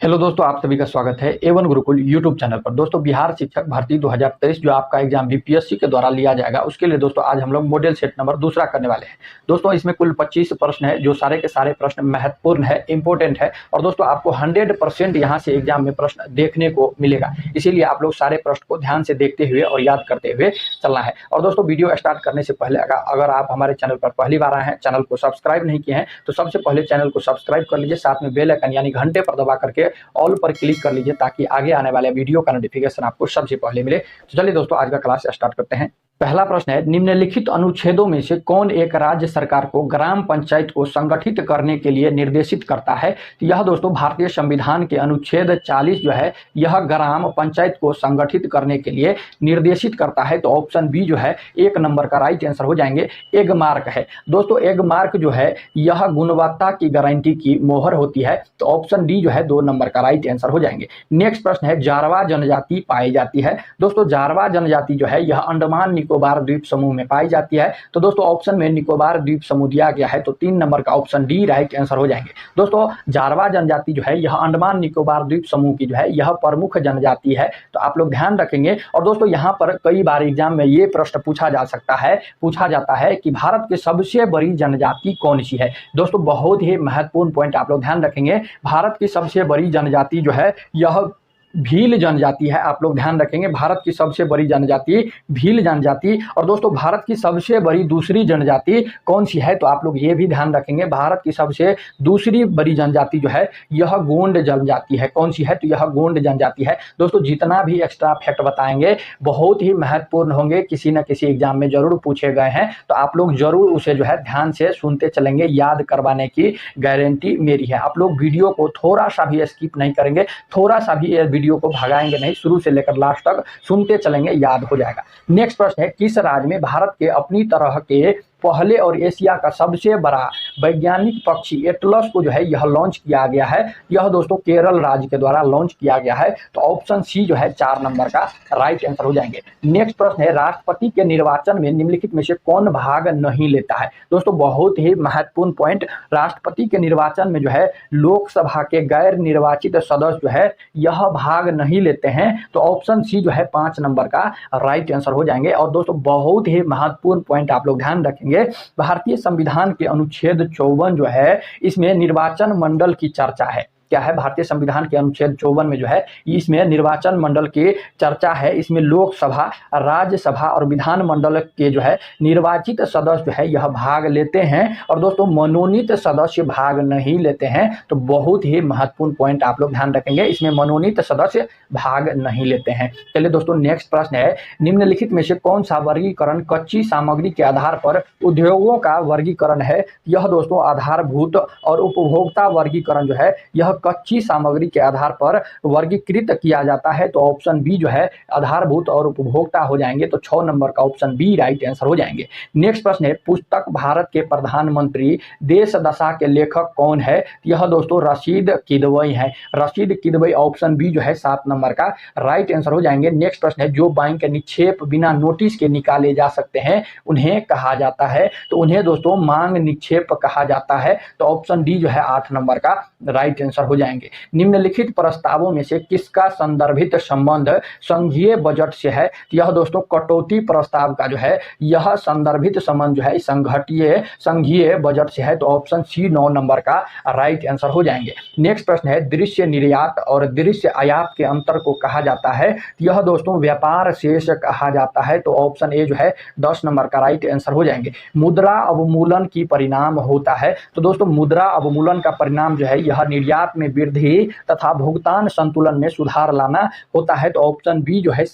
Hello दोस्तों, आप सभी का स्वागत है एवन गुरुकुल यूट्यूब चैनल पर। दोस्तों, बिहार शिक्षक भर्ती 2023 जो आपका एग्जाम बीपीएससी के द्वारा लिया जाएगा, उसके लिए दोस्तों आज हम लोग मॉडल सेट नंबर दूसरा करने वाले हैं। दोस्तों, इसमें कुल 25 प्रश्न है, जो सारे के सारे प्रश्न महत्वपूर्ण है, इंपॉर्टेंट है और दोस्तों आपको 100% यहाँ से एग्जाम में प्रश्न देखने को मिलेगा। इसीलिए आप लोग सारे प्रश्न को ध्यान से देखते हुए और याद करते हुए चलना है। और दोस्तों, वीडियो स्टार्ट करने से पहले अगर आप हमारे चैनल पर पहली बार आए हैं, चैनल को सब्सक्राइब नहीं किए हैं, तो सबसे पहले चैनल को सब्सक्राइब कर लीजिए, साथ में बेल आइकन यानी घंटे पर दबा करके ऑल पर क्लिक कर लीजिए, ताकि आगे आने वाले वीडियो का नोटिफिकेशन आपको सबसे पहले मिले। तो चलिए दोस्तों, आज का क्लास स्टार्ट करते हैं। पहला प्रश्न है, निम्नलिखित अनुच्छेदों में से कौन एक राज्य सरकार को ग्राम पंचायत को संगठित करने के लिए निर्देशित करता है? तो यह दोस्तों भारतीय संविधान के अनुच्छेद 40 जो है, यह ग्राम पंचायत को संगठित करने के लिए निर्देशित करता है। तो ऑप्शन बी जो है 1 नंबर का राइट आंसर हो जाएंगे। एग मार्क है दोस्तों, एग मार्क जो है यह गुणवत्ता की गारंटी की मोहर होती है। तो ऑप्शन डी जो है 2 नंबर का राइट आंसर हो जाएंगे। नेक्स्ट प्रश्न है, जारवा जनजाति पाई जाती है। दोस्तों, जारवा जनजाति जो है यह अंडमान निकोबार द्वीप समूह में पाई जाती है। तो दोस्तों ऑप्शन में निकोबार द्वीप समूह दिया गया है, तो 3 नंबर का ऑप्शन डी राइट आंसर हो जाएंगे। दोस्तों, जारवा जनजाति जो है यह अंडमान निकोबार द्वीप समूह की जो है यह प्रमुख जनजाति है, तो आप लोग ध्यान रखेंगे। और दोस्तों यहाँ पर कई बार एग्जाम में ये प्रश्न पूछा जाता है कि भारत की सबसे बड़ी जनजाति कौन सी है। दोस्तों, बहुत ही महत्वपूर्ण पॉइंट आप लोग ध्यान रखेंगे। भारत की सबसे बड़ी जनजाति जो है यह भील जनजाति है। आप लोग ध्यान रखेंगे, भारत की सबसे बड़ी जनजाति भील जनजाति। और दोस्तों भारत की सबसे बड़ी दूसरी जनजाति कौन सी है? तो आप लोग ये भी ध्यान रखेंगे, भारत की सबसे दूसरी बड़ी जनजाति जो है यह गोंड जनजाति है। कौन सी है? तो यह गोंड जनजाति है। दोस्तों, जितना भी एक्स्ट्रा फैक्ट बताएंगे बहुत ही महत्वपूर्ण होंगे, किसी न किसी एग्जाम में जरूर पूछे गए हैं, तो आप लोग जरूर उसे जो है ध्यान से सुनते चलेंगे। याद करवाने की गारंटी मेरी है। आप लोग वीडियो को थोड़ा सा भी स्किप नहीं करेंगे, थोड़ा सा भी वीडियो को भगाएंगे नहीं, शुरू से लेकर लास्ट तक सुनते चलेंगे, याद हो जाएगा। नेक्स्ट प्रश्न है, किस राज्य में भारत के अपनी तरह के पहले और एशिया का सबसे बड़ा वैज्ञानिक पक्षी एटलस को जो है यह लॉन्च किया गया है? यह दोस्तों केरल राज्य के द्वारा लॉन्च किया गया है। तो ऑप्शन सी जो है 4 नंबर का राइट आंसर हो जाएंगे। नेक्स्ट प्रश्न है, राष्ट्रपति के निर्वाचन में निम्नलिखित में से कौन भाग नहीं लेता है? दोस्तों, बहुत ही महत्वपूर्ण पॉइंट, राष्ट्रपति के निर्वाचन में जो है लोकसभा के गैर निर्वाचित सदस्य जो है यह भाग नहीं लेते हैं। तो ऑप्शन सी जो है 5 नंबर का राइट आंसर हो जाएंगे। और दोस्तों बहुत ही महत्वपूर्ण पॉइंट आप लोग ध्यान रखेंगे, भारतीय संविधान के अनुच्छेद 54 जो है इसमें निर्वाचन मंडल की चर्चा है। क्या है? भारतीय संविधान के अनुच्छेद 54 में जो है इसमें निर्वाचन मंडल की चर्चा है। इसमें लोकसभा, राज्यसभा और विधान मंडल के जो है निर्वाचित सदस्य जो है यह भाग लेते हैं। और दोस्तों मनोनीत सदस्य भाग नहीं लेते हैं। तो बहुत ही महत्वपूर्ण पॉइंट आप लोग ध्यान रखेंगे, इसमें मनोनीत सदस्य भाग नहीं लेते हैं। चलिए दोस्तों, नेक्स्ट प्रश्न है, निम्नलिखित में से कौन सा वर्गीकरण कच्ची सामग्री के आधार पर उद्योगों का वर्गीकरण है? यह दोस्तों आधारभूत और उपभोक्ता वर्गीकरण जो है यह कच्ची सामग्री के आधार पर वर्गीकृत किया जाता है। तो ऑप्शन बी जो है आधारभूत और उपभोक्ता हो जाएंगे। तो 6 नंबर का ऑप्शन बी राइट आंसर हो जाएंगे। नेक्स्ट प्रश्न है, पुस्तक भारत के प्रधानमंत्री देश दशा के लेखक कौन है? यह दोस्तों रशीद किदवई है। रशीद किदवई ऑप्शन बी जो है 7 नंबर का राइट आंसर हो जाएंगे। नेक्स्ट प्रश्न है, जो बैंक निक्षेप बिना नोटिस के निकाले जा सकते हैं उन्हें कहा जाता है? तो उन्हें दोस्तों मांग निक्षेप कहा जाता है। तो ऑप्शन डी जो है 8 नंबर का राइट आंसर हो जाएंगे। निम्नलिखित प्रस्तावों में से किसका संदर्भित संबंध संघीय बजट से है? यह दोस्तों कटौती प्रस्ताव का जो है यह संदर्भित संबंध जो है संघीय बजट से है। तो ऑप्शन सी 9 नंबर का राइट आंसर हो जाएंगे। नेक्स्ट प्रश्न है, दृश्य निर्यात और दृश्य आयात के अंतर को कहा जाता है? यह दोस्तों व्यापार शेष कहा जाता है। तो ऑप्शन ए जो है 10 नंबर का राइट आंसर हो जाएंगे। मुद्रा अवमूलन की परिणाम होता है? तो दोस्तों मुद्रा अवमूलन का परिणाम जो है यह निर्यात में वृद्धि तथा भुगतान संतुलन में सुधार लाना होता है। तो ऑप्शन बी जो है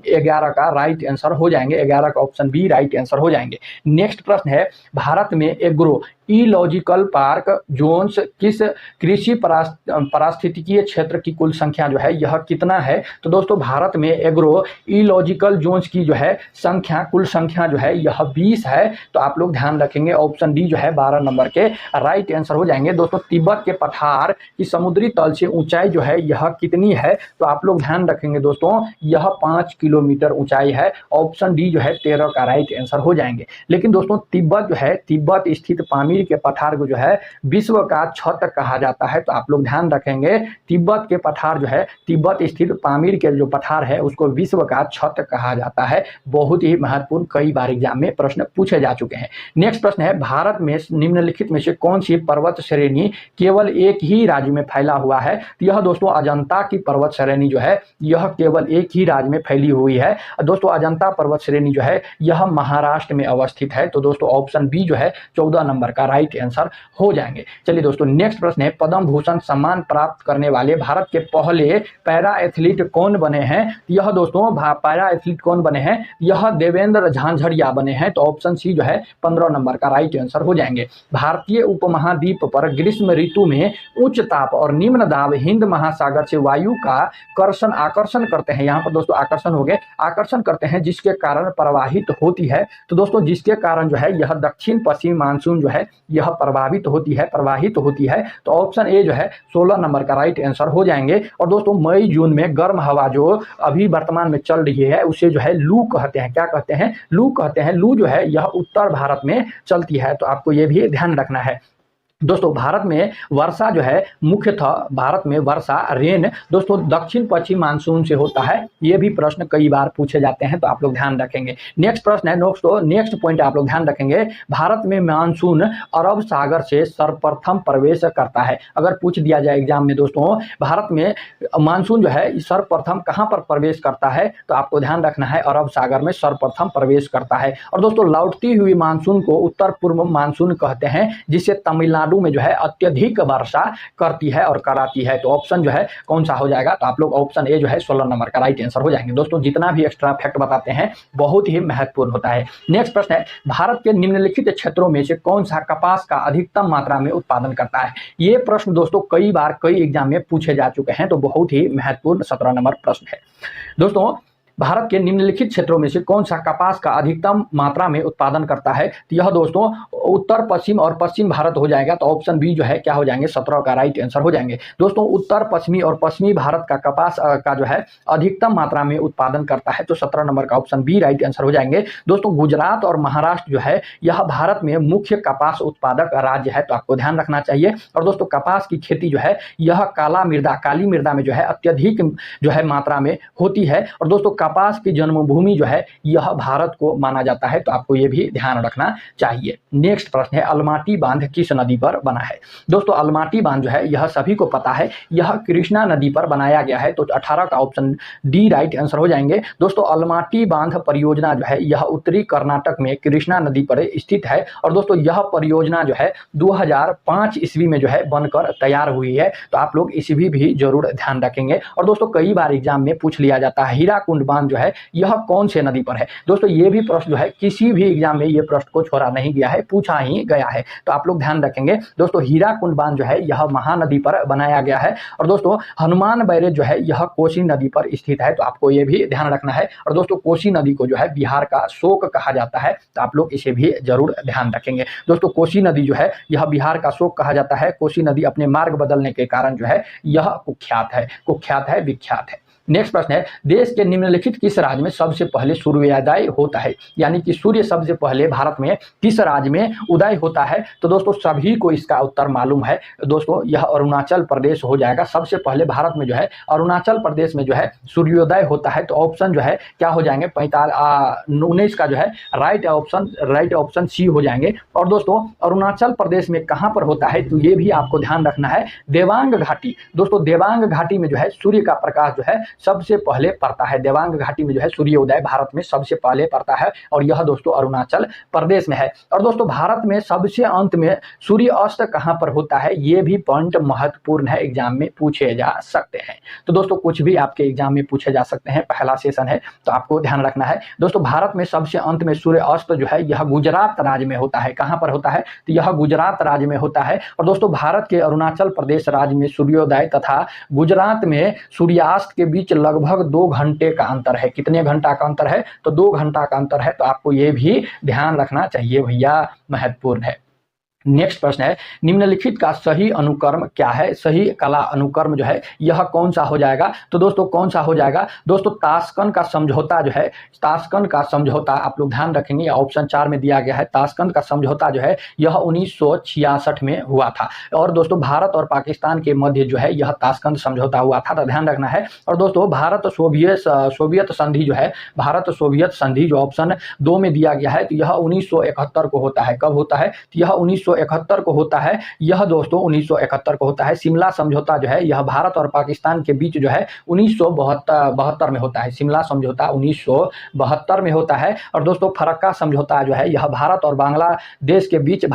11 का राइट आंसर हो जाएंगे। 11 का ऑप्शन बी राइट आंसर हो जाएंगे। नेक्स्ट प्रश्न है, भारत में एग्रो इलॉजिकल पार्क जोन्स किस कृषि पारिस्थितिकीय क्षेत्र की कुल संख्या जो है यह कितना है? तो दोस्तों भारत में एग्रो इलॉजिकल जोन्स की जो है कुल संख्या जो है यह 20 है। तो आप लोग ध्यान रखेंगे, ऑप्शन डी जो है 12 नंबर के राइट आंसर हो जाएंगे। दोस्तों तिब्बत के पठार की समुद्री तल से ऊंचाई जो है यह कितनी है? तो आप लोग ध्यान रखेंगे दोस्तों, यह 5 किलोमीटर ऊंचाई है। ऑप्शन डी जो है 13 का राइट आंसर हो जाएंगे। लेकिन दोस्तों तिब्बत जो है, तिब्बत स्थित पामीर के पठार को जो है विश्व का छत कहा जाता है। तो आप लोग ध्यान रखेंगे, तिब्बत के पठार जो है, तिब्बत स्थित पामीर के जो पठार है उसको विश्व का छत कहा जाता है। बहुत ही महत्वपूर्ण, कई बार एग्जाम में प्रश्न पूछे जा चुके हैं। नेक्स्ट प्रश्न है, भारत में निम्नलिखित में से कौन सी पर्वत श्रेणी केवल एक ही राज्य में फैला हुआ है? तो यह दोस्तों अजंता की पर्वत श्रेणी जो है यह केवल एक ही राज्य में फैली हुई है। दोस्तों अजंता पर्वत श्रेणी जो है यह महाराष्ट्र में अवस्थित है। तो दोस्तों ऑप्शन बी जो है 14 नंबर का राइट आंसर हो जाएंगे। चलिए दोस्तों नेक्स्ट प्रश्न है, पद्म भूषण सम्मान प्राप्त करने वाले भारत के पहले पैरा एथलीट कौन बने हैं? यह दोस्तों पैरा एथलीट कौन बने हैं? यह देवेंद्र झांझड़िया बने हैं। तो ऑप्शन सी जो है 15 नंबर का राइट आंसर हो जाएंगे। भारतीय उपमहाद्वीप पर ग्रीष्म ऋतु में उच्च ताप और निम्न दाब हिंद महासागर से वायु का आकर्षण करते हैं। यहाँ पर दोस्तों आकर्षण हो गए, आकर्षण करते हैं जिसके कारण प्रवाहित होती है। तो दोस्तों जिसके कारण जो है यह दक्षिण पश्चिमी मानसून जो है यह प्रवाहित होती है। तो ऑप्शन ए जो है 16 नंबर का राइट आंसर हो जाएंगे। और दोस्तों मई जून में गर्म हवा जो अभी वर्तमान में चल रही है उसे जो है लू कहते हैं। क्या कहते हैं? लू कहते हैं। लू जो है यह उत्तर भारत में चलती है। तो आपको ये भी ध्यान रखना है। दोस्तों भारत में वर्षा जो है मुख्यतः भारत में वर्षा रेन दोस्तों दक्षिण पश्चिम मानसून से होता है। ये भी प्रश्न कई बार पूछे जाते हैं, तो आप लोग ध्यान रखेंगे। नेक्स्ट प्रश्न है, दोस्तों नेक्स्ट पॉइंट आप लोग ध्यान रखेंगे, भारत में मानसून अरब सागर से सर्वप्रथम प्रवेश करता है। अगर पूछ दिया जाए एग्जाम में दोस्तों भारत में मानसून जो है सर्वप्रथम कहाँ पर प्रवेश करता है, तो आपको ध्यान रखना है अरब सागर में सर्वप्रथम प्रवेश करता है। और दोस्तों लौटती हुई मानसून को उत्तर पूर्व मानसून कहते हैं, जिससे तमिलनाडु में जो है अत्यधिक वर्षा करती है और कराती है। तो ऑप्शन जो है कौन सा हो जाएगा? तो आप लोग ऑप्शन ए जो है 16 नंबर का राइट आंसर हो जाएंगे। दोस्तों जितना भी एक्स्ट्रा फैक्ट बताते हैं बहुत ही महत्वपूर्ण होता है। नेक्स्ट प्रश्न है, भारत के निम्नलिखित क्षेत्रों में से कौन सा कपास का अधिकतम मात्रा में उत्पादन करता है? ये प्रश्न दोस्तों कई बार कई एग्जाम में पूछे जा चुके हैं, तो बहुत ही महत्वपूर्ण 17 नंबर प्रश्न है। दोस्तों भारत के निम्नलिखित क्षेत्रों में से कौन सा कपास का अधिकतम मात्रा में उत्पादन करता है? तो यह दोस्तों उत्तर पश्चिम और पश्चिम भारत हो जाएगा। तो ऑप्शन बी जो है क्या हो जाएंगे? 17 का राइट आंसर हो जाएंगे। दोस्तों उत्तर पश्चिमी और पश्चिमी भारत का कपास का जो है अधिकतम मात्रा में उत्पादन करता है। तो 17 नंबर का ऑप्शन बी राइट आंसर हो जाएंगे। दोस्तों गुजरात और महाराष्ट्र जो है यह भारत में मुख्य कपास उत्पादक राज्य है। तो आपको ध्यान रखना चाहिए। और दोस्तों कपास की खेती जो है यह काली मृदा में जो है अत्यधिक जो है मात्रा में होती है। और दोस्तों कपास की जन्मभूमि जो है यह भारत को माना जाता है। तो आपको यह भी ध्यान रखना चाहिए। नेक्स्ट प्रश्न है, अलमाटी बांध किस नदी पर बना है? दोस्तों अलमाटी बांध जो है यह सभी को पता है, यह कृष्णा नदी पर बनाया गया है। तो 18 का ऑप्शन डी राइट आंसर हो जाएंगे। दोस्तों अलमाटी बांध परियोजना जो है यह उत्तरी कर्नाटक में कृष्णा नदी पर स्थित है। और दोस्तों यह परियोजना जो है 2005 ईस्वी में जो है बनकर तैयार हुई है। तो आप लोग इसी भी जरूर ध्यान रखेंगे। और दोस्तों कई बार एग्जाम में पूछ लिया जाता है, हीराकुंड बांध जो है यह कौन से नदी पर है? दोस्तों ये भी प्रश्न जो है किसी भी एग्जाम में ये प्रश्न को छोड़ा नहीं गया है, पूछा ही गया है। तो आप लोग ध्यान रखेंगे। दोस्तों हीराकुंड बांध जो है यह महानदी पर बनाया गया है। और दोस्तों हनुमान बैरेज जो है यह कोसी नदी पर स्थित है। तो आपको ये भी ध्यान रखना है। और दोस्तों कोसी नदी को जो है बिहार का शोक कहा जाता है। तो आप लोग इसे भी जरूर ध्यान रखेंगे। दोस्तों कोसी नदी जो है यह बिहार का शोक कहा जाता है। कोसी नदी अपने मार्ग बदलने के कारण जो है यह कुख्यात है, विख्यात है। नेक्स्ट प्रश्न है, देश के निम्नलिखित किस राज्य में सबसे पहले सूर्योदय होता है? यानी कि सूर्य सबसे पहले भारत में किस राज्य में उदय होता है? तो दोस्तों सभी को इसका उत्तर मालूम है। दोस्तों यह अरुणाचल प्रदेश हो जाएगा। सबसे पहले भारत में जो है अरुणाचल प्रदेश में जो है सूर्योदय होता है। तो ऑप्शन जो है क्या हो जाएंगे? 19 का जो है राइट ऑप्शन सी हो जाएंगे। और दोस्तों अरुणाचल प्रदेश में कहाँ पर होता है? तो ये भी आपको ध्यान रखना है, देवांग घाटी। दोस्तों देवांग घाटी में जो है सूर्य का प्रकाश जो है सबसे पहले पड़ता है। देवांग घाटी में जो है सूर्योदय भारत में सबसे पहले पड़ता है। और यह दोस्तों अरुणाचल प्रदेश में है। और दोस्तों भारत में सबसे अंत में सूर्य अस्त कहां पर होता है? ये भी पॉइंट महत्वपूर्ण है, एग्जाम में पूछे जा सकते हैं। तो दोस्तों कुछ भी आपके एग्जाम में पूछे जा सकते हैं, पहला सेशन है तो आपको ध्यान रखना है। दोस्तों भारत में सबसे अंत में सूर्य अस्त जो है यह गुजरात राज्य में होता है। कहां पर होता है? तो यह गुजरात राज्य में होता है। और दोस्तों भारत के अरुणाचल प्रदेश राज्य में सूर्योदय तथा गुजरात में सूर्यास्त के बीच लगभग 2 घंटे का अंतर है। कितने घंटा का अंतर है? तो 2 घंटा का अंतर है। तो आपको ये भी ध्यान रखना चाहिए भैया, महत्वपूर्ण है। नेक्स्ट प्रश्न है, निम्नलिखित का सही अनुक्रम क्या है? सही कला अनुक्रम जो है यह कौन सा हो जाएगा? तो दोस्तों कौन सा हो जाएगा? दोस्तों ताशकंद का समझौता जो है, ताशकंद का समझौता आप लोग ध्यान रखेंगे, ऑप्शन 4 में दिया गया है। ताशकंद का समझौता जो है यह 1966 में हुआ था। और दोस्तों भारत और पाकिस्तान के मध्य जो है यह ताशकंद समझौता हुआ था, तो ध्यान रखना है। और दोस्तों भारत सोवियत संधि जो है, भारत सोवियत संधि जो ऑप्शन 2 में दिया गया है, तो यह 1971 को होता है। कब होता है? तो यह 1971 को होता है। यह दोस्तों 1971 को होता है। शिमला समझौता जो है यह भारत और पाकिस्तान के बीच जो है 1972 में होता है। शिमला समझौता 1972 में होता है। और दोस्तों फरक्का समझौता जो है यह भारत और बांग्लादेश के बीच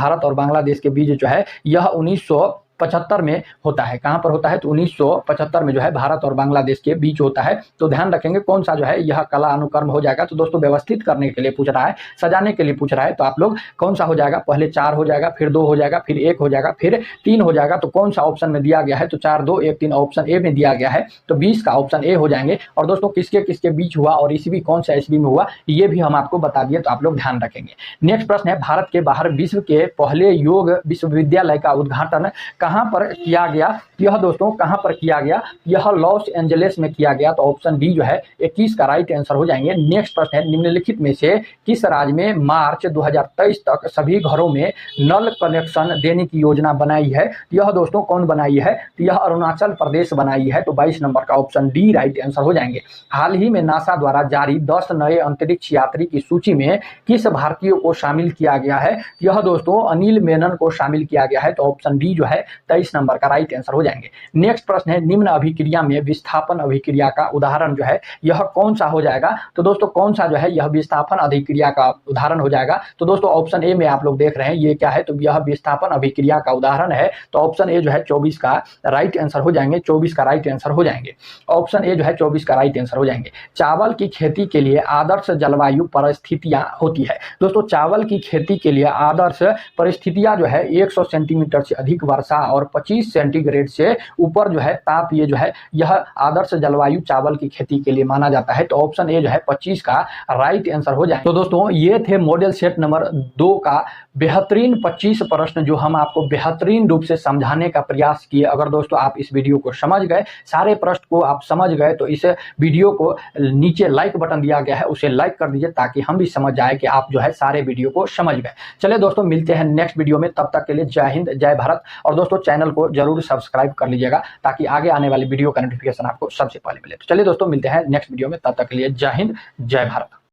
जो है यह 1975 में होता है। कहां पर होता है? तो 1975 में जो है भारत और बांग्लादेश के बीच होता है। तो ध्यान रखेंगे कौन सा जो है यह कला अनुक्रम हो जाएगा। तो दोस्तों व्यवस्थित करने के लिए पूछ रहा है, सजाने के लिए पूछ रहा है, तो आप लोग कौन सा हो जाएगा? पहले 4 हो जाएगा, फिर 2 हो जाएगा, फिर 1 हो जाएगा, फिर 3 हो जाएगा। तो कौन सा ऑप्शन में दिया गया है? तो 4 2 1 3 ऑप्शन ए में दिया गया है, तो 20 का ऑप्शन ए हो जाएंगे। और दोस्तों किसके किसके बीच हुआ और ईस्वी कौन सा ईस्वी में हुआ ये भी हम आपको बता दिए, तो आप लोग ध्यान रखेंगे। नेक्स्ट प्रश्न है, भारत के बाहर विश्व के पहले योग विश्वविद्यालय का उद्घाटन कहां पर किया गया? यह दोस्तों कहां पर किया गया? यह लॉस एंजलिस में किया गया। तो ऑप्शन डी जो है 21 का राइट आंसर हो जाएंगे। नेक्स्ट प्रश्न है, निम्नलिखित में से किस राज्य में मार्च 2023 तक सभी घरों में नल कनेक्शन देने की योजना बनाई है? यह दोस्तों कौन बनाई है? तो यह अरुणाचल प्रदेश बनाई है। तो 22 नंबर का ऑप्शन डी राइट आंसर हो जाएंगे। हाल ही में नासा द्वारा जारी 10 नए अंतरिक्ष यात्री की सूची में किस भारतीय को शामिल किया गया है? यह दोस्तों अनिल मेनन को शामिल किया गया है। तो ऑप्शन डी जो है 23 नंबर का राइट आंसर हो जाएंगे। नेक्स्ट प्रश्न है, निम्न अभिक्रिया में विस्थापन अभिक्रिया का उदाहरण जो है यह कौन सा हो जाएगा? तो दोस्तों कौन सा जो है यह विस्थापन अभिक्रिया का उदाहरण हो जाएगा? तो दोस्तों ऑप्शन ए में आप लोग देख रहे हैं ये क्या है? तो यह विस्थापन अभिक्रिया का उदाहरण है। तो ऑप्शन ए जो है 24 का राइट आंसर हो जाएंगे। 24 का राइट आंसर हो जाएंगे। ऑप्शन ए जो है 24 का राइट आंसर हो जाएंगे। चावल की खेती के लिए आदर्श जलवायु परिस्थितियां होती है। दोस्तों चावल की खेती के लिए आदर्श परिस्थितियां जो है 100 सेंटीमीटर से अधिक वर्षा और 25 सेंटीग्रेड से ऊपर जो है ताप, ये जो है यह आदर्श जलवायु चावल की खेती के लिए माना जाता है। तो ऑप्शन ए जो है 25 का राइट आंसर हो जाए। तो दोस्तों ये थे मॉडल सेट नंबर 2 का बेहतरीन 25 प्रश्न जो हम आपको बेहतरीन रूप से समझाने का प्रयास किए। अगर दोस्तों आप इस वीडियो को समझ गए, सारे प्रश्न को आप समझ गए, तो इस वीडियो को नीचे लाइक बटन दिया गया है उसे लाइक कर दीजिए ताकि हम भी समझ जाए कि आप जो है सारे वीडियो को समझ गए। चलिए दोस्तों मिलते हैं नेक्स्ट वीडियो में, तब तक के लिए जय हिंद जय भारत। और दोस्तों चैनल को जरूर सब्सक्राइब कर लीजिएगा ताकि आगे आने वाली वीडियो का नोटिफिकेशन आपको सबसे पहले मिले। तो चलिए दोस्तों मिलते हैं नेक्स्ट वीडियो में, तब तक के लिए जय हिंद जय भारत।